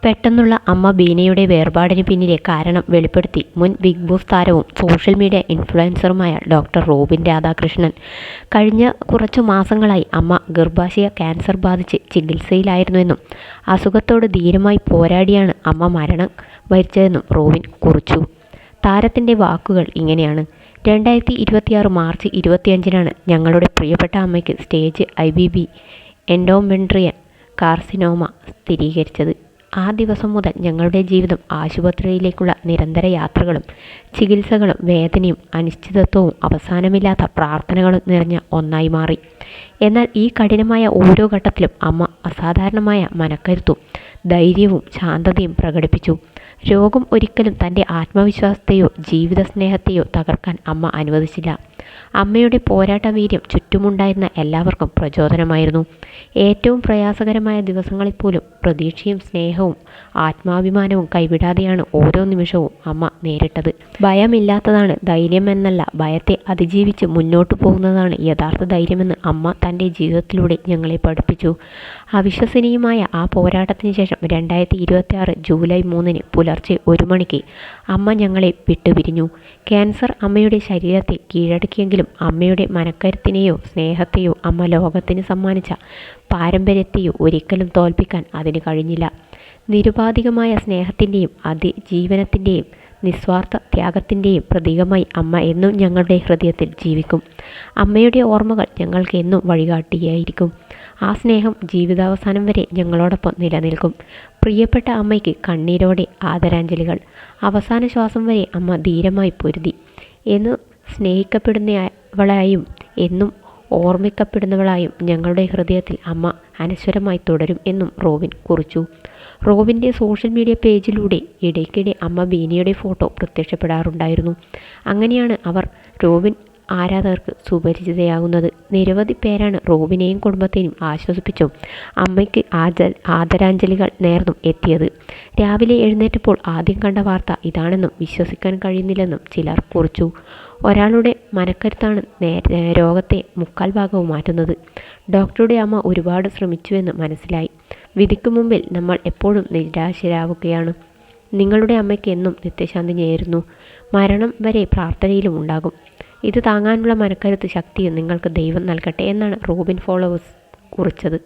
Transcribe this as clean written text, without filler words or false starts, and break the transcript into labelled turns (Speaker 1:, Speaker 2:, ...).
Speaker 1: പെട്ടെന്നുള്ള അമ്മ ബീനയുടെ വേർപാടിന് പിന്നിലെ കാരണം വെളിപ്പെടുത്തി മുൻ ബിഗ് ബോസ് താരവും സോഷ്യൽ മീഡിയ ഇൻഫ്ലുവൻസറുമായ ഡോക്ടർ റോബിൻ രാധാകൃഷ്ണൻ. കഴിഞ്ഞ കുറച്ചു മാസങ്ങളായി അമ്മ ഗർഭാശയ ക്യാൻസർ ബാധിച്ച് ചികിത്സയിലായിരുന്നുവെന്നും അസുഖത്തോട് ധീരമായി പോരാടിയാണ് അമ്മ മരണം വരിച്ചതെന്നും റോബിൻ കുറിച്ചു. താരത്തിൻ്റെ വാക്കുകൾ ഇങ്ങനെയാണ്: 2026 മാർച്ച് 25-നാണ് ഞങ്ങളുടെ പ്രിയപ്പെട്ട അമ്മയ്ക്ക് സ്റ്റേജ് IBB എൻഡോമെട്രിയൽ കാർസിനോമ സ്ഥിരീകരിച്ചത്. ആ ദിവസം മുതൽ ഞങ്ങളുടെ ജീവിതം ആശുപത്രിയിലേക്കുള്ള നിരന്തര യാത്രകളും ചികിത്സകളും വേദനയും അനിശ്ചിതത്വവും അവസാനമില്ലാത്ത പ്രാർത്ഥനകളും നിറഞ്ഞ ഒന്നായി മാറി. എന്നാൽ ഈ കഠിനമായ ഓരോ ഘട്ടത്തിലും അമ്മ അസാധാരണമായ മനക്കരുത്തും ധൈര്യവും ശാന്തതയും പ്രകടിപ്പിച്ചു. രോഗം ഒരിക്കലും തൻ്റെ ആത്മവിശ്വാസത്തെയോ ജീവിത സ്നേഹത്തെയോ തകർക്കാൻ അമ്മ അനുവദിച്ചില്ല. അമ്മയുടെ പോരാട്ട വീര്യം ചുറ്റുമുണ്ടായിരുന്ന എല്ലാവർക്കും പ്രചോദനമായിരുന്നു. ഏറ്റവും പ്രയാസകരമായ ദിവസങ്ങളിൽ പോലും പ്രതീക്ഷയും സ്നേഹവും ആത്മാഭിമാനവും കൈവിടാതെയാണ് ഓരോ നിമിഷവും അമ്മ നേരിട്ടത്. ഭയമില്ലാത്തതാണ് ധൈര്യമെന്നല്ല, ഭയത്തെ അതിജീവിച്ച് മുന്നോട്ടു പോകുന്നതാണ് യഥാർത്ഥ ധൈര്യമെന്ന് അമ്മ തൻ്റെ ജീവിതത്തിലൂടെ ഞങ്ങളെ പഠിപ്പിച്ചു. അവിശ്വസനീയമായ ആ പോരാട്ടത്തിന് ശേഷം 2026 ജൂലൈ 3-ന് പുലർച്ചെ 1 മണിക്ക് അമ്മ ഞങ്ങളെ വിട്ടുപിരിഞ്ഞു. ക്യാൻസർ അമ്മയുടെ ശരീരത്തെ കീഴടക്കിയെങ്കിലും അമ്മയുടെ മനക്കരുത്തിനെയോ സ്നേഹത്തെയോ അമ്മ ലോകത്തിന് സമ്മാനിച്ച പാരമ്പര്യത്തെയോ ഒരിക്കലും തോൽപ്പിക്കാൻ അതിന് കഴിഞ്ഞില്ല. നിരുപാധികമായ സ്നേഹത്തിൻ്റെയും അതിജീവനത്തിൻ്റെയും നിസ്വാർത്ഥ ത്യാഗത്തിൻ്റെയും പ്രതീകമായി അമ്മ എന്നും ഞങ്ങളുടെ ഹൃദയത്തിൽ ജീവിക്കും. അമ്മയുടെ ഓർമ്മകൾ ഞങ്ങൾക്ക് എന്നും വഴികാട്ടിയായിരിക്കും. ആ സ്നേഹം ജീവിതാവസാനം വരെ ഞങ്ങളോടൊപ്പം നിലനിൽക്കും. പ്രിയപ്പെട്ട അമ്മയ്ക്ക് കണ്ണീരോടെ ആദരാഞ്ജലികൾ. അവസാന ശ്വാസം വരെ അമ്മ ധീരമായി പൊരുതി. എന്നും സ്നേഹിക്കപ്പെടുന്നവളായും എന്നും ഓർമ്മിക്കപ്പെടുന്നവളായും ഞങ്ങളുടെ ഹൃദയത്തിൽ അമ്മ അനശ്വരമായി തുടരും എന്നും റോബിൻ കുറിച്ചു. റോബിൻ്റെ സോഷ്യൽ മീഡിയ പേജിലൂടെ ഇടയ്ക്കിടെ അമ്മ ബീനയുടെ ഫോട്ടോ പ്രത്യക്ഷപ്പെടാറുണ്ടായിരുന്നു. അങ്ങനെയാണ് അവർ റോബിൻ ആരാധകർക്ക് സുപരിചിതയാകുന്നത്. നിരവധി പേരാണ് റോബിനെയും കുടുംബത്തെയും ആശ്വസിപ്പിച്ചും അമ്മയ്ക്ക് ആദരാഞ്ജലികൾ നേർന്നും എത്തിയത്. രാവിലെ എഴുന്നേറ്റപ്പോൾ ആദ്യം കണ്ട വാർത്ത ഇതാണെന്നും വിശ്വസിക്കാൻ കഴിയുന്നില്ലെന്നും ചിലർ കുറിച്ചു. ഒരാളുടെ മനക്കരുത്താണ് രോഗത്തെ 3/4 ഭാഗവും മാറ്റുന്നത്. ഡോക്ടറുടെ അമ്മ ഒരുപാട് ശ്രമിച്ചുവെന്ന് മനസ്സിലായി. വിധിക്ക് മുമ്പിൽ നമ്മൾ എപ്പോഴും നിരാശരാവുകയാണ്. നിങ്ങളുടെ അമ്മയ്ക്ക് എന്നും നിത്യശാന്തി നേരുന്നു. മരണം വരെ പ്രാർത്ഥനയിലും ഉണ്ടാകും. ഇത് താങ്ങാനുള്ള മനക്കരുത്ത് ശക്തിയും നിങ്ങൾക്ക് ദൈവം നൽകട്ടെ എന്നാണ് റോബിൻ ഫോളോവേഴ്സ് കുറിച്ചത്.